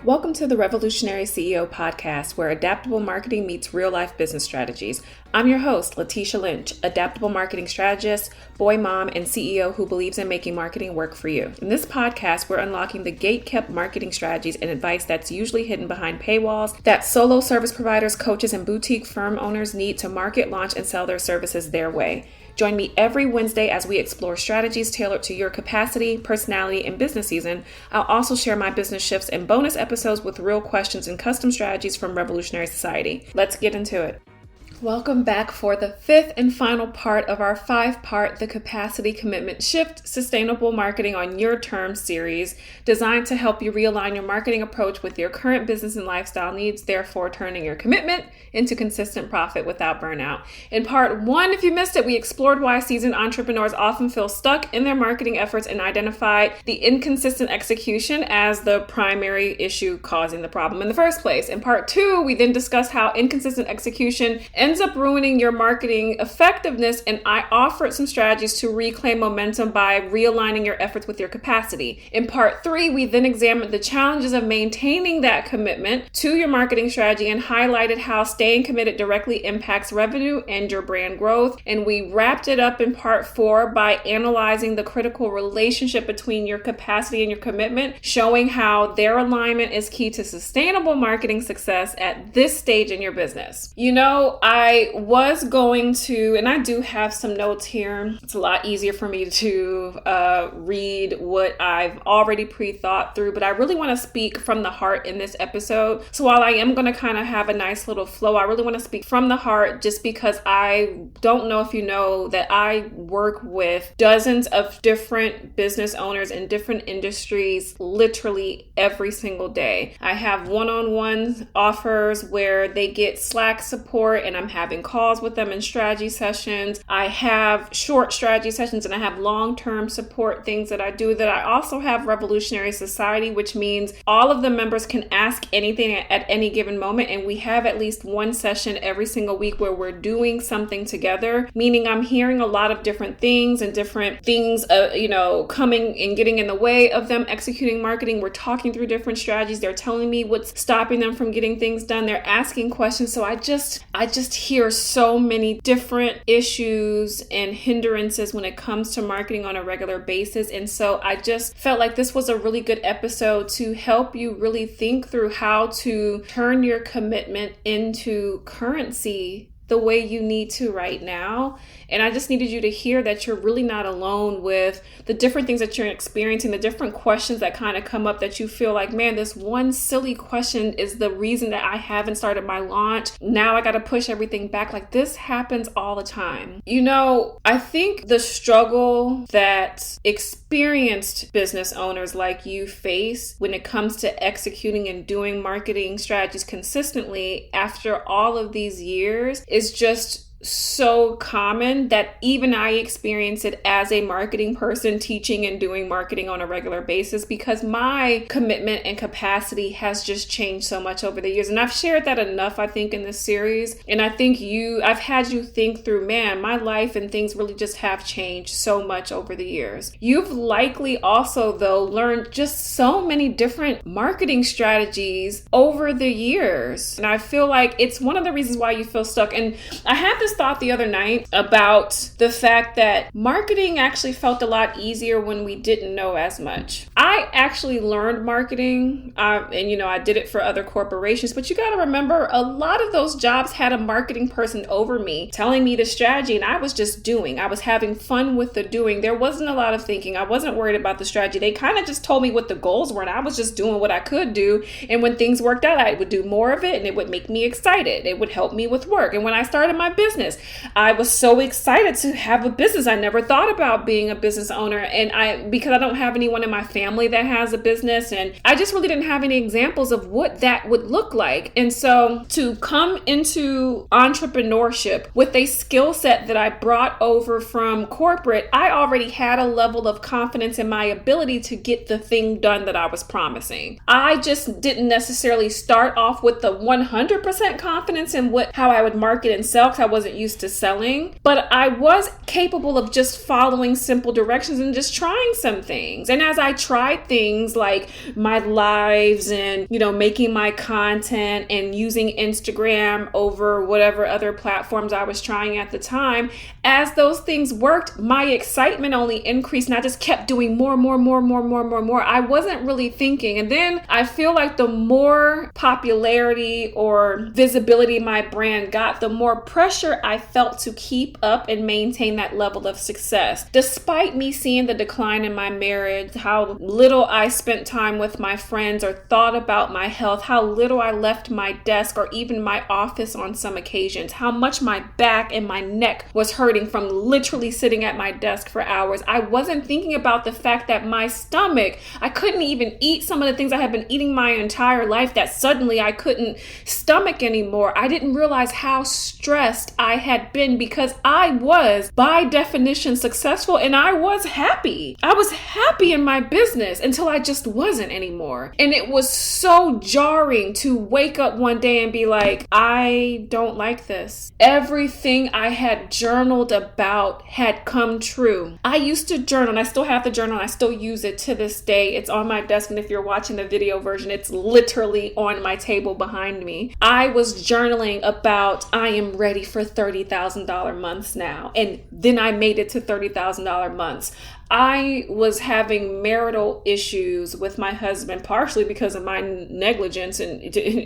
Welcome to the Revolutionary CEO podcast, where adaptable marketing meets real-life business strategies. I'm your host, Letitia Lynch, adaptable marketing strategist, boy mom, and CEO who believes in making marketing work for you. In this podcast, we're unlocking the gate-kept marketing strategies and advice that's usually hidden behind paywalls that solo service providers, coaches, and boutique firm owners need to market, launch, and sell their services their way. Join me every Wednesday as we explore strategies tailored to your capacity, personality, and business season. I'll also share my business shifts and bonus episodes with real questions and custom strategies from Revolutionary Society. Let's get into it. Welcome back for the fifth and final part of our 5-part The Capacity Commitment Shift Sustainable Marketing on Your Terms series, designed to help you realign your marketing approach with your current business and lifestyle needs, therefore turning your commitment into consistent profit without burnout. In part 1, if you missed it, we explored why seasoned entrepreneurs often feel stuck in their marketing efforts and identified the inconsistent execution as the primary issue causing the problem in the first place. In part 2, we then discussed how inconsistent execution ends up ruining your marketing effectiveness, and I offered some strategies to reclaim momentum by realigning your efforts with your capacity. In part 3, we then examined the challenges of maintaining that commitment to your marketing strategy and highlighted how staying committed directly impacts revenue and your brand growth. And we wrapped it up in part 4 by analyzing the critical relationship between your capacity and your commitment, showing how their alignment is key to sustainable marketing success at this stage in your business. I was going to, and I do have some notes here. It's a lot easier for me to read what I've already pre-thought through, but I really want to speak from the heart in this episode. So while I am going to kind of have a nice little flow, I really want to speak from the heart just because I don't know if you know that I work with dozens of different business owners in different industries literally every single day. I have one-on-one offers where they get Slack support and I'm having calls with them in strategy sessions. I have short strategy sessions and I have long-term support things that I do. That I also have Revolutionary Society, which means all of the members can ask anything at any given moment. And we have at least one session every single week where we're doing something together, meaning I'm hearing a lot of different things and different things, coming and getting in the way of them executing marketing. We're talking through different strategies. They're telling me what's stopping them from getting things done. They're asking questions. So I just hear so many different issues and hindrances when it comes to marketing on a regular basis. And so I just felt like this was a really good episode to help you really think through how to turn your commitment into currency the way you need to right now. And I just needed you to hear that you're really not alone with the different things that you're experiencing, the different questions that kind of come up that you feel like, man, this one silly question is the reason that I haven't started my launch. Now I got to push everything back. Like, this happens all the time. I think the struggle that experienced business owners like you face when it comes to executing and doing marketing strategies consistently after all of these years is just so common that even I experience it as a marketing person teaching and doing marketing on a regular basis, because my commitment and capacity has just changed so much over the years. And I've shared that enough, I think, in this series. And I think I've had you think through, man, my life and things really just have changed so much over the years. You've likely also, though, learned just so many different marketing strategies over the years. And I feel like it's one of the reasons why you feel stuck. And I had this thought the other night about the fact that marketing actually felt a lot easier when we didn't know as much. I actually learned marketing and I did it for other corporations, but you got to remember, a lot of those jobs had a marketing person over me telling me the strategy, and I was just doing. I was having fun with the doing. There wasn't a lot of thinking. I wasn't worried about the strategy. They kind of just told me what the goals were, and I was just doing what I could do. And when things worked out, I would do more of it, and it would make me excited. It would help me with work. And when I started my business, I was so excited to have a business. I never thought about being a business owner, and because I don't have anyone in my family that has a business, and I just really didn't have any examples of what that would look like. And so to come into entrepreneurship with a skill set that I brought over from corporate, I already had a level of confidence in my ability to get the thing done that I was promising. I just didn't necessarily start off with the 100% confidence in how I would market and sell, because I wasn't wasn't used to selling, but I was capable of just following simple directions and just trying some things. And as I tried things like my lives and, making my content and using Instagram over whatever other platforms I was trying at the time, as those things worked, my excitement only increased and I just kept doing more. I wasn't really thinking. And then I feel like the more popularity or visibility my brand got, the more pressure I felt to keep up and maintain that level of success. Despite me seeing the decline in my marriage, how little I spent time with my friends or thought about my health, how little I left my desk or even my office on some occasions, how much my back and my neck was hurting from literally sitting at my desk for hours. I wasn't thinking about the fact that my stomach, I couldn't even eat some of the things I had been eating my entire life, that suddenly I couldn't stomach anymore. I didn't realize how stressed I had been because I was by definition successful and I was happy. I was happy in my business until I just wasn't anymore. And it was so jarring to wake up one day and be like, I don't like this. Everything I had journaled about had come true. I used to journal, and I still have the journal, and I still use it to this day. It's on my desk, and if you're watching the video version, it's literally on my table behind me. I was journaling about I am ready for $30,000 months now, and then I made it to $30,000 months. I was having marital issues with my husband, partially because of my negligence and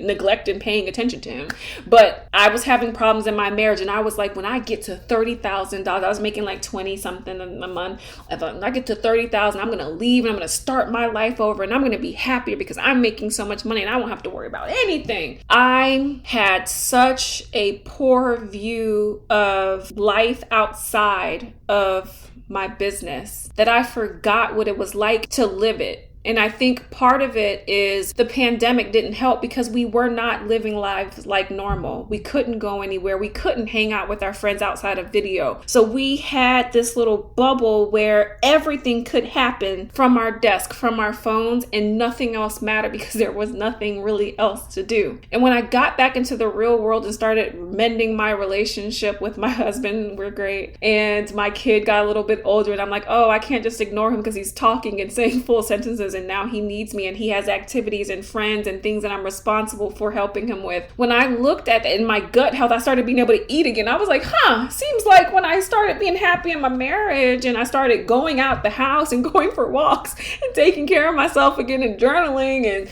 neglect in paying attention to him. But I was having problems in my marriage. And I was like, when I get to $30,000, I was making like 20 something a month. I thought, when I get to $30,000, I'm going to leave and I'm going to start my life over. And I'm going to be happier because I'm making so much money and I won't have to worry about anything. I had such a poor view of life outside of my business that I forgot what it was like to live it. And I think part of it is the pandemic didn't help because we were not living lives like normal. We couldn't go anywhere. We couldn't hang out with our friends outside of video. So we had this little bubble where everything could happen from our desk, from our phones, and nothing else mattered because there was nothing really else to do. And when I got back into the real world and started mending my relationship with my husband, we're great. And my kid got a little bit older and I'm like, oh, I can't just ignore him because he's talking and saying full sentences. And now he needs me and he has activities and friends and things that I'm responsible for helping him with. When I looked at it in my gut health, I started being able to eat again. I was like, seems like when I started being happy in my marriage and I started going out the house and going for walks and taking care of myself again and journaling and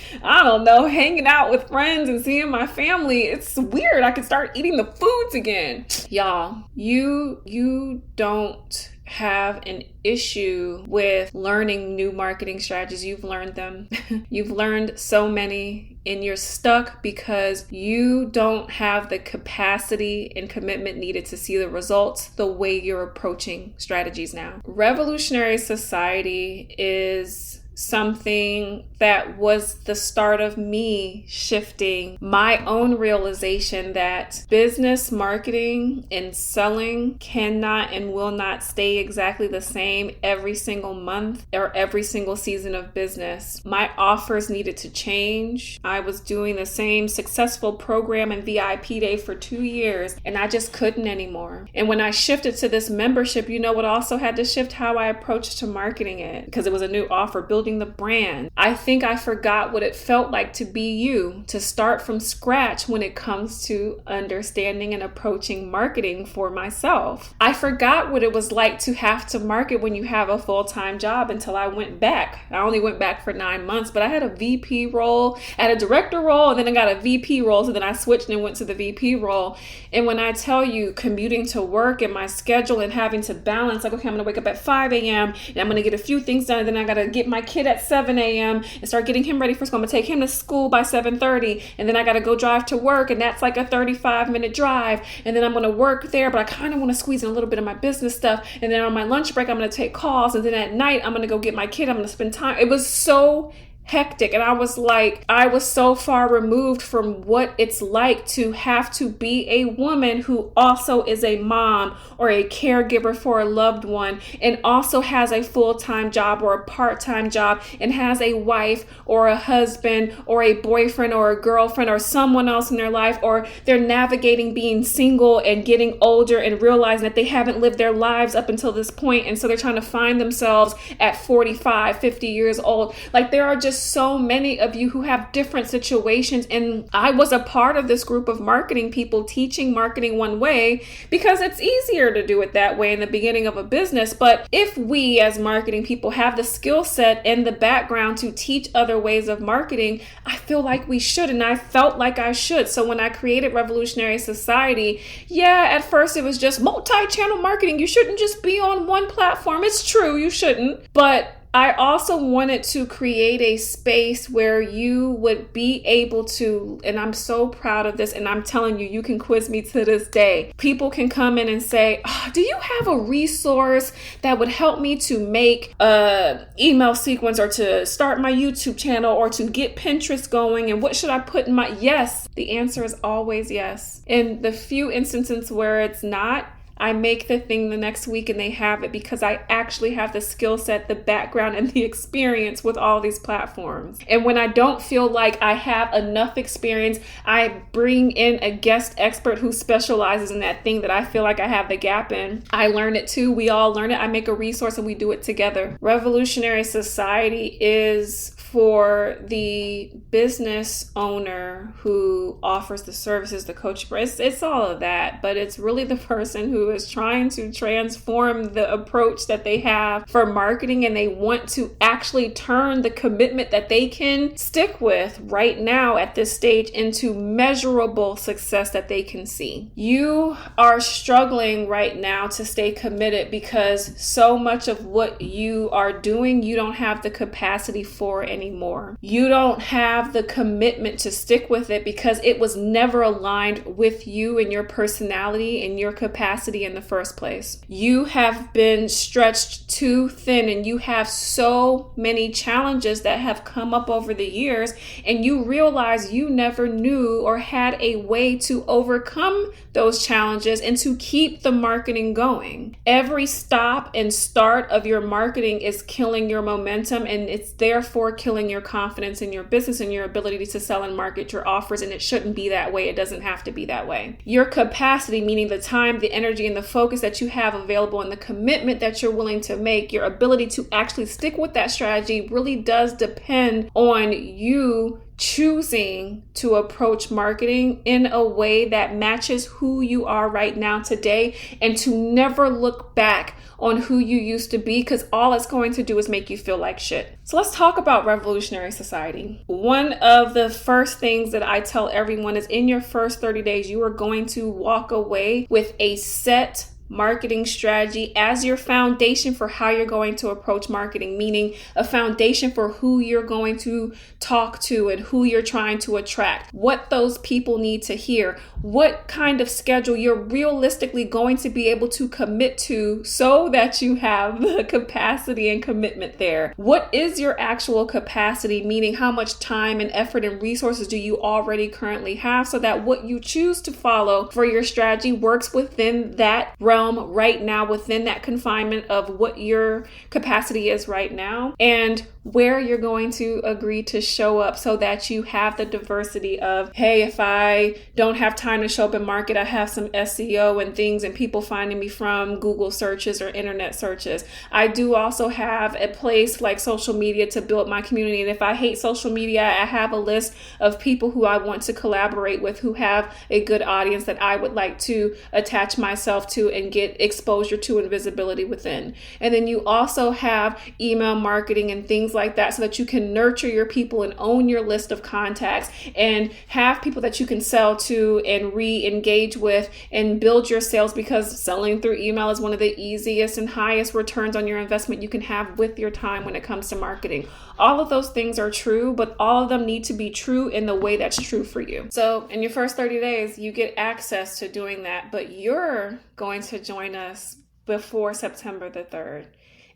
hanging out with friends and seeing my family, it's weird. I could start eating the foods again. Y'all, you don't have an issue with learning new marketing strategies. You've learned them. You've learned so many and you're stuck because you don't have the capacity and commitment needed to see the results the way you're approaching strategies now. Revolutionary Society is something that was the start of me shifting my own realization that business marketing and selling cannot and will not stay exactly the same every single month or every single season of business. My offers needed to change. I was doing the same successful program and VIP day for 2 years and I just couldn't anymore. And when I shifted to this membership, what also had to shift? How I approached to marketing it because it was a new offer, building the brand. I think I forgot what it felt like to be you, to start from scratch when it comes to understanding and approaching marketing for myself. I forgot what it was like to have to market when you have a full-time job until I went back. I only went back for 9 months, but I had a VP role, I had a director role, and then I got a VP role. So then I switched and went to the VP role. And when I tell you commuting to work and my schedule and having to balance, like, okay, I'm going to wake up at 5 a.m. and I'm going to get a few things done. And then I got to get my kid at 7 a.m. and start getting him ready for school. I'm going to take him to school by 7:30. And then I got to go drive to work. And that's like a 35-minute drive. And then I'm going to work there, but I kind of want to squeeze in a little bit of my business stuff. And then on my lunch break, I'm going to take calls. And then at night, I'm going to go get my kid. I'm going to spend time. It was so hectic. And I was like, I was so far removed from what it's like to have to be a woman who also is a mom or a caregiver for a loved one and also has a full-time job or a part-time job and has a wife or a husband or a boyfriend or a girlfriend or someone else in their life, or they're navigating being single and getting older and realizing that they haven't lived their lives up until this point, and so they're trying to find themselves at 45, 50 years old. Like, there are just so many of you who have different situations, and I was a part of this group of marketing people teaching marketing one way because it's easier to do it that way in the beginning of a business. But if we as marketing people have the skill set and the background to teach other ways of marketing, I feel like we should, and I felt like I should. So when I created Revolutionary Society, yeah, at first it was just multi-channel marketing. You shouldn't just be on one platform. It's true, you shouldn't. But I also wanted to create a space where you would be able to, and I'm so proud of this, and I'm telling you, you can quiz me to this day. People can come in and say, do you have a resource that would help me to make a email sequence or to start my YouTube channel or to get Pinterest going? And what should I put in my, yes, the answer is always yes. In the few instances where it's not, I make the thing the next week and they have it because I actually have the skill set, the background, and the experience with all these platforms. And when I don't feel like I have enough experience, I bring in a guest expert who specializes in that thing that I feel like I have the gap in. I learn it too. We all learn it. I make a resource and we do it together. Revolutionary Society is for the business owner who offers the services, the coaching. It's all of that, but it's really the person who is trying to transform the approach that they have for marketing, and they want to actually turn the commitment that they can stick with right now at this stage into measurable success that they can see. You are struggling right now to stay committed because so much of what you are doing, you don't have the capacity for anymore. You don't have the commitment to stick with it because it was never aligned with you and your personality and your capacity in the first place. You have been stretched too thin, and you have so many challenges that have come up over the years, and you realize you never knew or had a way to overcome those challenges and to keep the marketing going. Every stop and start of your marketing is killing your momentum, and it's therefore killing your confidence in your business and your ability to sell and market your offers. And it shouldn't be that way. It doesn't have to be that way. Your capacity, meaning the time, the energy, and the focus that you have available, and the commitment that you're willing to make, your ability to actually stick with that strategy, really does depend on you choosing to approach marketing in a way that matches who you are right now today, and to never look back on who you used to be, because all it's going to do is make you feel like shit. So let's talk about Revolutionary Society. One of the first things that I tell everyone is in your first 30 days, you are going to walk away with a set marketing strategy as your foundation for how you're going to approach marketing, meaning a foundation for who you're going to talk to and who you're trying to attract, what those people need to hear, what kind of schedule you're realistically going to be able to commit to so that you have the capacity and commitment there. What is your actual capacity, meaning how much time and effort and resources do you already currently have, so that what you choose to follow for your strategy works within that realm right now, within that confinement of what your capacity is right now, and where you're going to agree to show up so that you have the diversity of, hey, if I don't have time to show up and market, I have some SEO and things and people finding me from Google searches or internet searches. I do also have a place like social media to build my community. And if I hate social media, I have a list of people who I want to collaborate with who have a good audience that I would like to attach myself to and get exposure to and visibility within. And then you also have email marketing and things like that, so that you can nurture your people and own your list of contacts and have people that you can sell to and re-engage with and build your sales, because selling through email is one of the easiest and highest returns on your investment you can have with your time when it comes to marketing. All of those things are true, but all of them need to be true in the way that's true for you. So in your first 30 days, you get access to doing that, but you're going to join us before September the 3rd.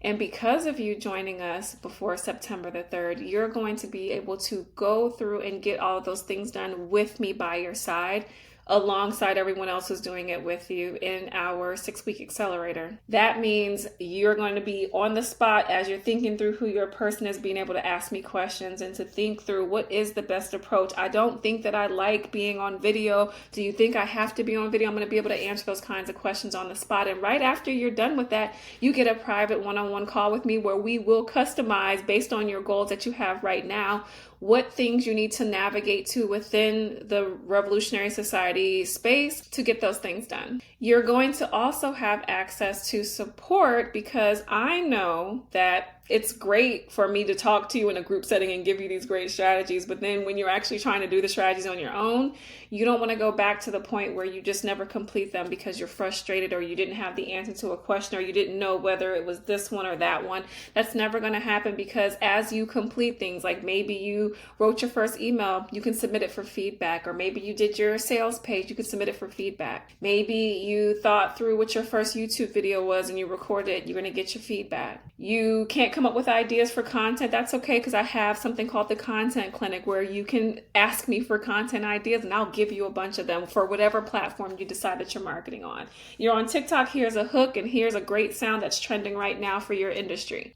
And because of you joining us before September the 3rd, you're going to be able to go through and get all of those things done with me by your side, alongside everyone else who's doing it with you in our 6-week accelerator. That means you're going to be on the spot as you're thinking through who your person is, being able to ask me questions and to think through what is the best approach. I don't think that I like being on video. Do you think I have to be on video? I'm going to be able to answer those kinds of questions on the spot. And right after you're done with that, you get a private one-on-one call with me where we will customize based on your goals that you have right now, what things you need to navigate to within the Revolutionary Society space to get those things done. You're going to also have access to support, because I know that it's great for me to talk to you in a group setting and give you these great strategies, but then when you're actually trying to do the strategies on your own, you don't want to go back to the point where you just never complete them because you're frustrated, or you didn't have the answer to a question, or you didn't know whether it was this one or that one. That's never going to happen, because as you complete things, like maybe you wrote your first email, you can submit it for feedback, or maybe you did your sales page, you can submit it for feedback. Maybe you thought through what your first YouTube video was and you recorded it, you're going to get your feedback. You can't come up with ideas for content. That's okay, because I have something called the Content Clinic where you can ask me for content ideas and I'll give you a bunch of them for whatever platform you decide that you're marketing on. You're on TikTok, here's a hook and here's a great sound that's trending right now for your industry.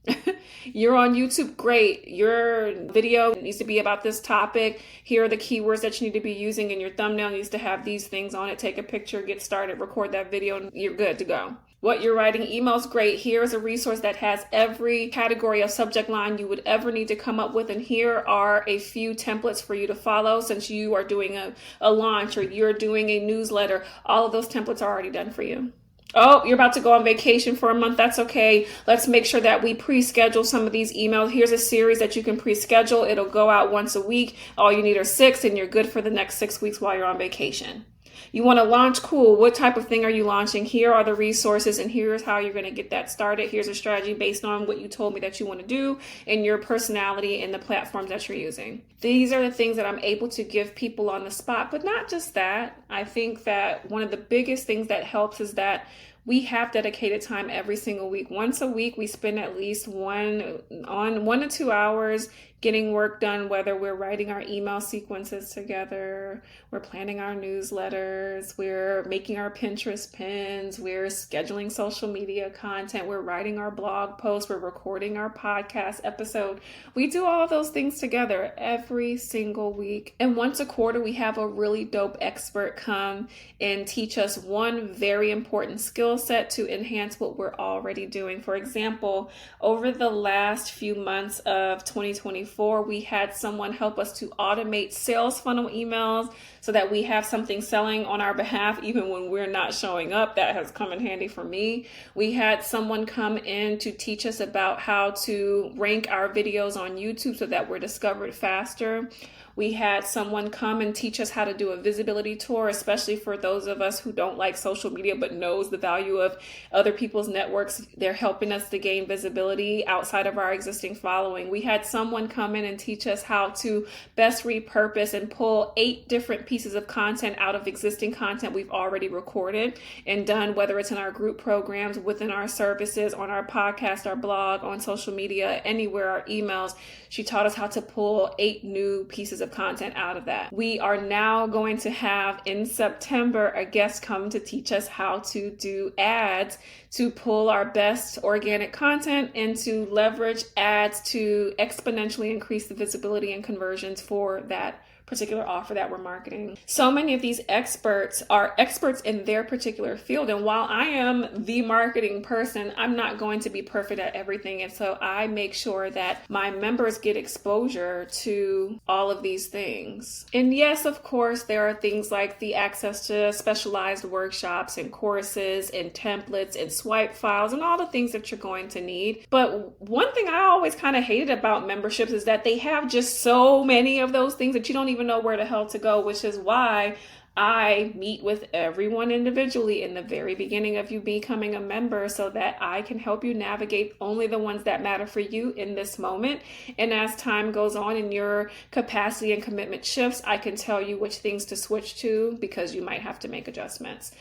You're on YouTube, great. Your video needs to be about this topic. Here are the keywords that you need to be using, and your thumbnail needs to have these things on it. Take a picture, get started, record that video, and you're good to go. What you're writing emails, great. Here's a resource that has every category of subject line you would ever need to come up with. And here are a few templates for you to follow since you are doing a launch or you're doing a newsletter. All of those templates are already done for you. Oh, you're about to go on vacation for a month. That's okay. Let's make sure that we pre-schedule some of these emails. Here's a series that you can pre-schedule. It'll go out once a week. All you need are 6 and you're good for the next 6 weeks while you're on vacation. You want to launch? Cool. What type of thing are you launching? Here are the resources and here's how you're going to get that started. Here's a strategy based on what you told me that you want to do and your personality and the platforms that you're using. These are the things that I'm able to give people on the spot, but not just that. I think that one of the biggest things that helps is that we have dedicated time every single week. Once a week, we spend at least 1 to 2 hours getting work done, whether we're writing our email sequences together, we're planning our newsletters, we're making our Pinterest pins, we're scheduling social media content, we're writing our blog posts, we're recording our podcast episode. We do all of those things together every single week. And once a quarter, we have a really dope expert come and teach us one very important skill set to enhance what we're already doing. For example, over the last few months of 2024, we had someone help us to automate sales funnel emails so that we have something selling on our behalf even when we're not showing up. That has come in handy for me. We had someone come in to teach us about how to rank our videos on YouTube so that we're discovered faster. We had someone come and teach us how to do a visibility tour, especially for those of us who don't like social media but knows the value of other people's networks. They're helping us to gain visibility outside of our existing following. We had someone come in and teach us how to best repurpose and pull 8 different pieces of content out of existing content we've already recorded and done, whether it's in our group programs, within our services, on our podcast, our blog, on social media, anywhere, our emails. She taught us how to pull 8 new pieces of content out of that. We are now going to have in September a guest come to teach us how to do ads, to pull our best organic content and to leverage ads to exponentially increase the visibility and conversions for that particular offer that we're marketing. So many of these experts are experts in their particular field. And while I am the marketing person, I'm not going to be perfect at everything. And so I make sure that my members get exposure to all of these things. And yes, of course, there are things like the access to specialized workshops and courses and templates and swipe files and all the things that you're going to need. But one thing I always kind of hated about memberships is that they have just so many of those things that you don't even know where the hell to go, which is why I meet with everyone individually in the very beginning of you becoming a member so that I can help you navigate only the ones that matter for you in this moment. And as time goes on and your capacity and commitment shifts, I can tell you which things to switch to because you might have to make adjustments.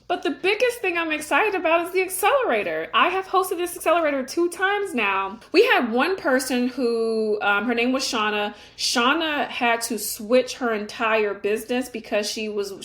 But the biggest thing I'm excited about is the Accelerator. I have hosted this Accelerator 2 times now. We had one person who, her name was Shauna. Shauna had to switch her entire business because she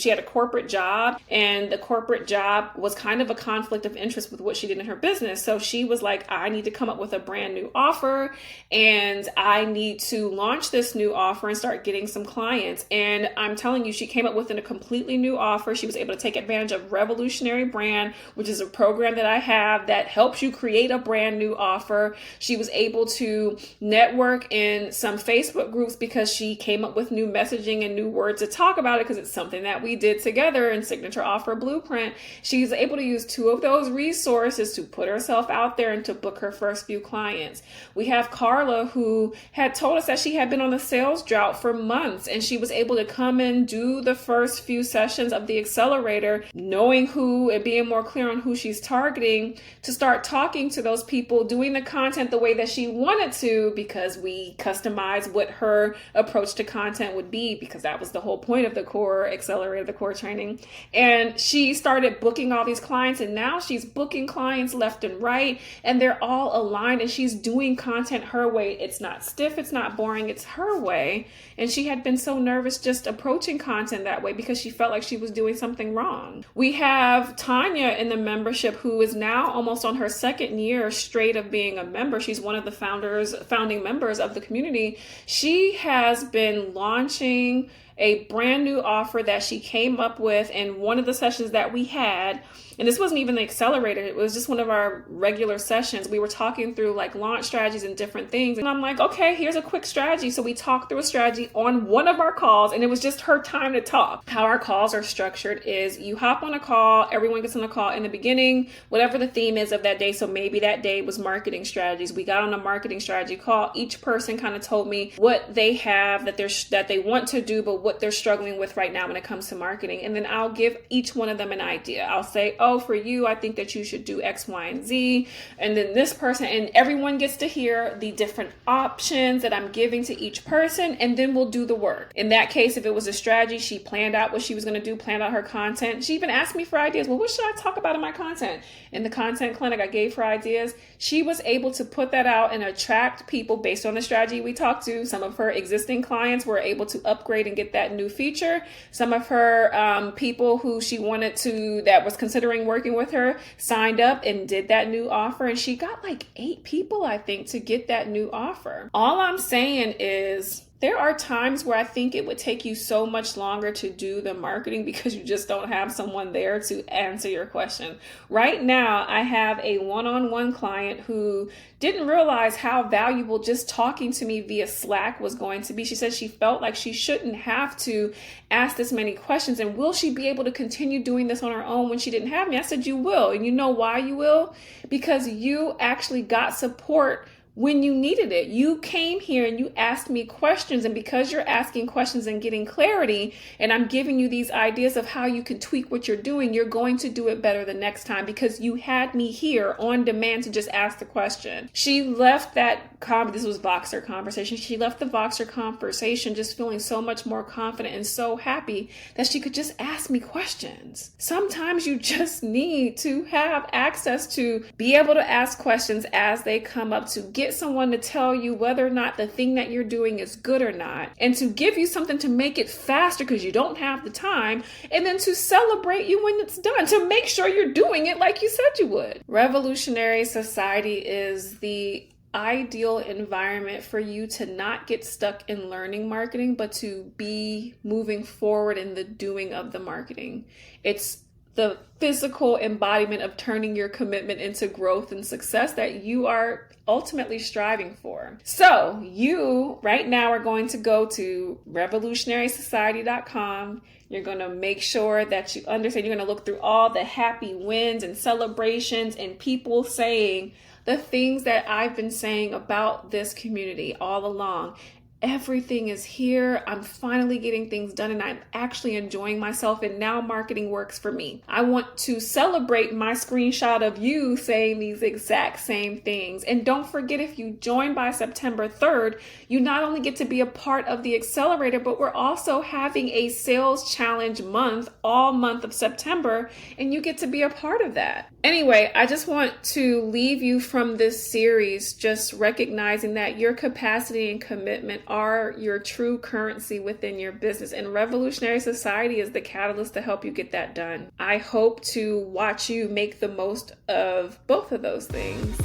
had a corporate job, and the corporate job was kind of a conflict of interest with what she did in her business. So she was like, I need to come up with a brand new offer, and I need to launch this new offer and start getting some clients. And I'm telling you, she came up with a completely new offer. She was able to take advantage of Revolutionary Brand, which is a program that I have that helps you create a brand new offer. She was able to network in some Facebook groups because she came up with new messaging and new words to talk about it, because it's something that we did together in Signature Offer Blueprint. She's able to use 2 of those resources to put herself out there and to book her first few clients. We have Carla, who had told us that she had been on a sales drought for months, and she was able to come and do the first few sessions of the Accelerator, knowing who and being more clear on who she's targeting, to start talking to those people, doing the content the way that she wanted to, because we customized what her approach to content would be, because that was the whole point of the core Accelerator, the core training. And she started booking all these clients, and now she's booking clients left and right, and they're all aligned, and she's doing content her way. It's not stiff, it's not boring, it's her way. And she had been so nervous just approaching content that way because she felt like she was doing something wrong. We have Tanya in the membership, who is now almost on her 2nd year straight of being a member. She's one of the founding members of the community. She has been launching a brand new offer that she came up with in one of the sessions that we had. And this wasn't even the Accelerator. It was just one of our regular sessions. We were talking through like launch strategies and different things. And I'm like, okay, here's a quick strategy. So we talked through a strategy on one of our calls, and it was just her time to talk. How our calls are structured is you hop on a call, everyone gets on a call in the beginning, whatever the theme is of that day. So maybe that day was marketing strategies. We got on a marketing strategy call. Each person kind of told me what they have that they want to do, but what they're struggling with right now when it comes to marketing. And then I'll give each one of them an idea. I'll say, oh, for you, I think that you should do X, Y, and Z. And then this person, and everyone gets to hear the different options that I'm giving to each person, and then we'll do the work. In that case, if it was a strategy, she planned out what she was going to do, planned out her content. She even asked me for ideas. Well, what should I talk about in my content? In the content clinic, I gave her ideas. She was able to put that out and attract people based on the strategy we talked to. Some of her existing clients were able to upgrade and get that new feature. Some of her people who she wanted to, that was considering working with her, signed up and did that new offer. And she got like 8 people, I think, to get that new offer. All I'm saying is, there are times where I think it would take you so much longer to do the marketing because you just don't have someone there to answer your question. Right now, I have a one-on-one client who didn't realize how valuable just talking to me via Slack was going to be. She said she felt like she shouldn't have to ask this many questions. And will she be able to continue doing this on her own when she didn't have me? I said, you will. And you know why you will? Because you actually got support when you needed it. You came here and you asked me questions, and because you're asking questions and getting clarity, and I'm giving you these ideas of how you can tweak what you're doing, you're going to do it better the next time because you had me here on demand to just ask the question. She left that this was Voxer conversation. She left the Voxer conversation just feeling so much more confident and so happy that she could just ask me questions. Sometimes you just need to have access to be able to ask questions as they come up, to get someone to tell you whether or not the thing that you're doing is good or not, and to give you something to make it faster because you don't have the time, and then to celebrate you when it's done, to make sure you're doing it like you said you would. Revolutionary Society is the ideal environment for you to not get stuck in learning marketing, but to be moving forward in the doing of the marketing. It's the physical embodiment of turning your commitment into growth and success that you are ultimately striving for. So you right now are going to go to revolutionarysociety.com. You're going to make sure that you understand, you're going to look through all the happy wins and celebrations and people saying the things that I've been saying about this community all along. Everything is here. I'm finally getting things done and I'm actually enjoying myself, and now marketing works for me. I want to celebrate my screenshot of you saying these exact same things. And don't forget, if you join by September 3rd, you not only get to be a part of the Accelerator, but we're also having a sales challenge month, all month of September, and you get to be a part of that. Anyway, I just want to leave you from this series just recognizing that your capacity and commitment are your true currency within your business, and Revolutionary Society is the catalyst to help you get that done. I hope to watch you make the most of both of those things.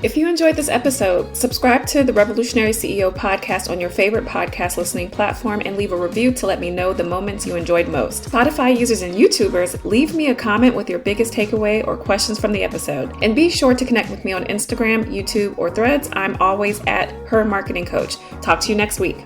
If you enjoyed this episode, subscribe to the Revolutionary CEO podcast on your favorite podcast listening platform and leave a review to let me know the moments you enjoyed most. Spotify users and YouTubers, leave me a comment with your biggest takeaway or questions from the episode. And be sure to connect with me on Instagram, YouTube, or Threads. I'm always at Her Marketing Coach. Talk to you next week.